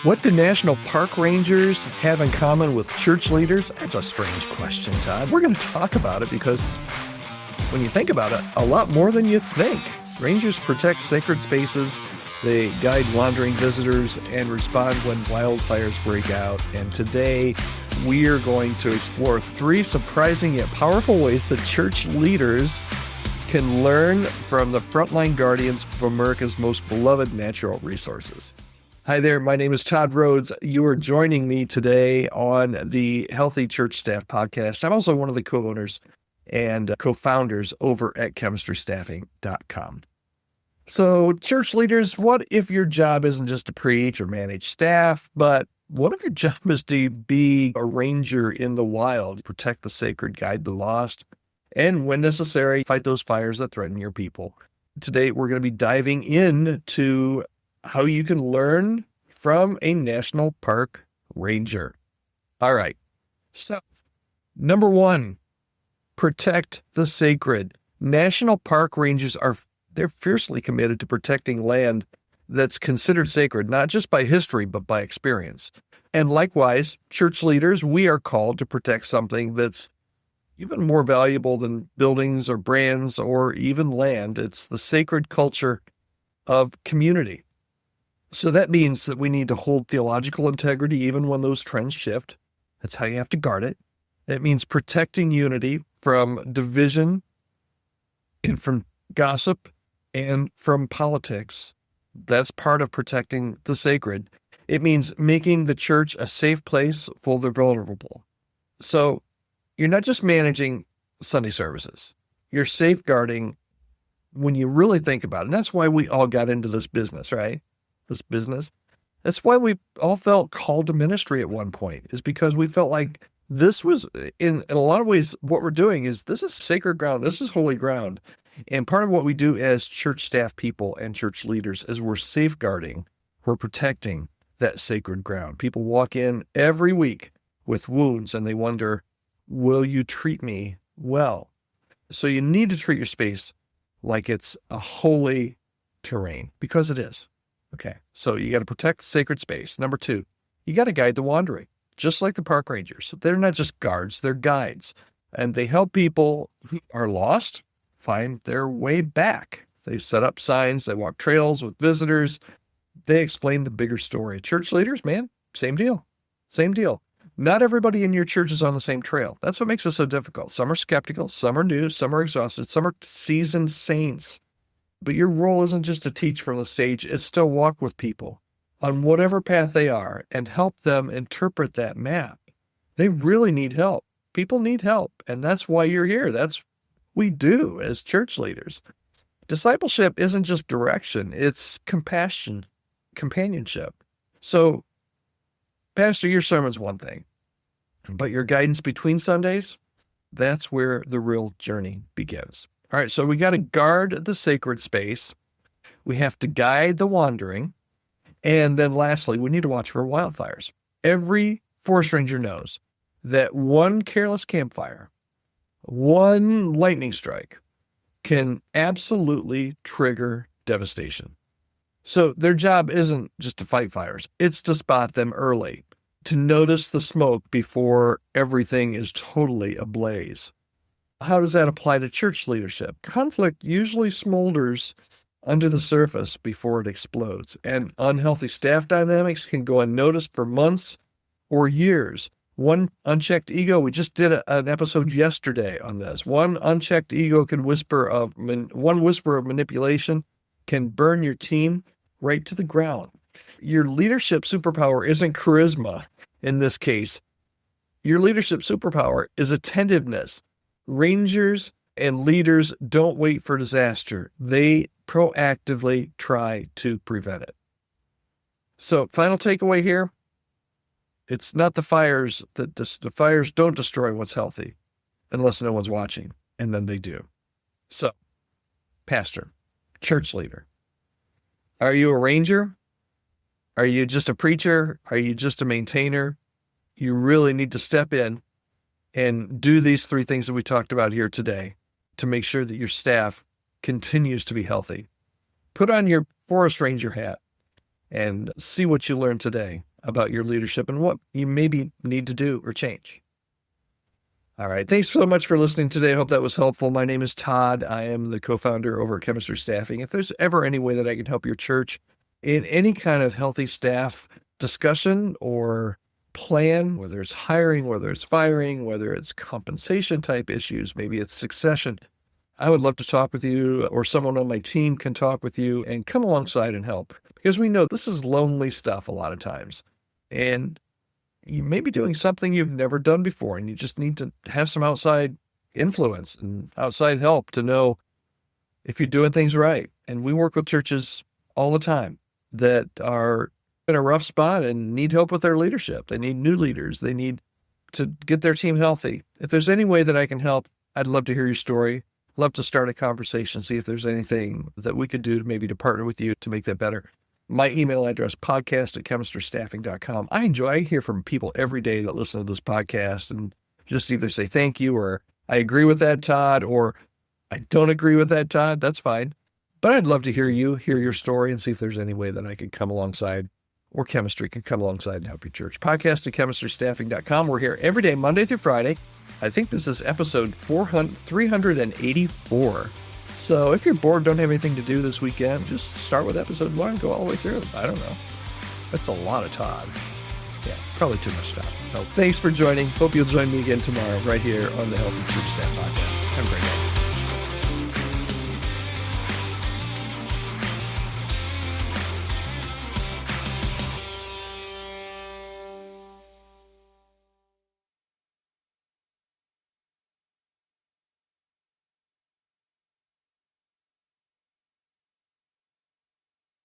What do national park rangers have in common with church leaders? That's a strange question, Todd. We're going to talk about it because when you think about it, a lot more than you think. Rangers protect sacred spaces, they guide wandering visitors, and respond when wildfires break out. And today, we are going to explore three surprising yet powerful ways that church leaders can learn from the frontline guardians of America's most beloved natural resources. Hi there, my name is Todd Rhodes. You are joining me today on the Healthy Church Staff podcast. I'm also one of the co-owners and co-founders over at chemistrystaffing.com. So, church leaders, what if your job isn't just to preach or manage staff, but what if your job is to be a ranger in the wild, protect the sacred, guide the lost, and when necessary, fight those fires that threaten your people? Today, we're going to be diving into how you can learn from a national park ranger. All right. So, number one, protect the sacred. National park rangers they're fiercely committed to protecting land that's considered sacred, not just by history, but by experience. And likewise, church leaders, we are called to protect something that's even more valuable than buildings or brands or even land. It's the sacred culture of community. So that means that we need to hold theological integrity even when those trends shift. That's how you have to guard it. It means protecting unity from division and from gossip and from politics. That's part of protecting the sacred. It means making the church a safe place for the vulnerable. So you're not just managing Sunday services. You're safeguarding when you really think about it. And that's why we all got into this business, right? This business. That's why we all felt called to ministry at one point, is because we felt like this was, in a lot of ways, what we're doing is this is sacred ground. This is holy ground. And part of what we do as church staff people and church leaders is we're safeguarding, we're protecting that sacred ground. People walk in every week with wounds and they wonder, will you treat me well? So you need to treat your space like it's a holy terrain, because it is. Okay, so you got to protect the sacred space. Number two, you got to guide the wandering, just like the park rangers. They're not just guards, they're guides. And they help people who are lost find their way back. They set up signs, they walk trails with visitors. They explain the bigger story. Church leaders, man, same deal. Same deal. Not everybody in your church is on the same trail. That's what makes it so difficult. Some are skeptical, some are new, some are exhausted, some are seasoned saints. But your role isn't just to teach from the stage, it's to walk with people on whatever path they are and help them interpret that map. They really need help. People need help, and that's why you're here. That's what we do as church leaders. Discipleship isn't just direction, it's compassion, companionship. So, Pastor, your sermon's one thing, but your guidance between Sundays, that's where the real journey begins. All right, so we got to guard the sacred space. We have to guide the wandering. And then lastly, we need to watch for wildfires. Every forest ranger knows that one careless campfire, one lightning strike can absolutely trigger devastation. So their job isn't just to fight fires. It's to spot them early, to notice the smoke before everything is totally ablaze. How does that apply to church leadership? Conflict usually smolders under the surface before it explodes, and unhealthy staff dynamics can go unnoticed for months or years. One unchecked ego, we just did an episode yesterday on this. One unchecked ego can one whisper of manipulation can burn your team right to the ground. Your leadership superpower isn't charisma in this case. Your leadership superpower is attentiveness. Rangers and leaders don't wait for disaster. They proactively try to prevent it. So, final takeaway here. It's not the fires the fires don't destroy what's healthy unless no one's watching, and then they do. So, pastor, church leader, are you a ranger? Are you just a preacher? Are you just a maintainer? You really need to step in and do these three things that we talked about here today to make sure that your staff continues to be healthy. Put on your forest ranger hat and see what you learned today about your leadership and what you maybe need to do or change. All right. Thanks so much for listening today. I hope that was helpful. My name is Todd. I am the co-founder over at Chemistry Staffing. If there's ever any way that I can help your church in any kind of healthy staff discussion or plan, whether it's hiring, whether it's firing, whether it's compensation type issues, maybe it's succession, I would love to talk with you, or someone on my team can talk with you and come alongside and help, because we know this is lonely stuff a lot of times. And you may be doing something you've never done before, and you just need to have some outside influence and outside help to know if you're doing things right. And we work with churches all the time that are in a rough spot and need help with their leadership. They need new leaders. They need to get their team healthy. If there's any way that I can help, I'd love to hear your story. Love to start a conversation, see if there's anything that we could do to partner with you to make that better. My email address, podcast@chemistrystaffing.com. I hear from people every day that listen to this podcast and just either say thank you, or I agree with that, Todd, or I don't agree with that, Todd. That's fine. But I'd love to hear your story, and see if there's any way that I could come alongside, or chemistry can come alongside and help your church. Podcast@chemistrystaffing.com. We're here every day, Monday through Friday. I think this is episode 384. So if you're bored, don't have anything to do this weekend, just start with episode 1 and go all the way through. I don't know. That's a lot of Todd. Yeah, probably too much Todd. So thanks for joining. Hope you'll join me again tomorrow right here on the Healthy Church Staff Podcast.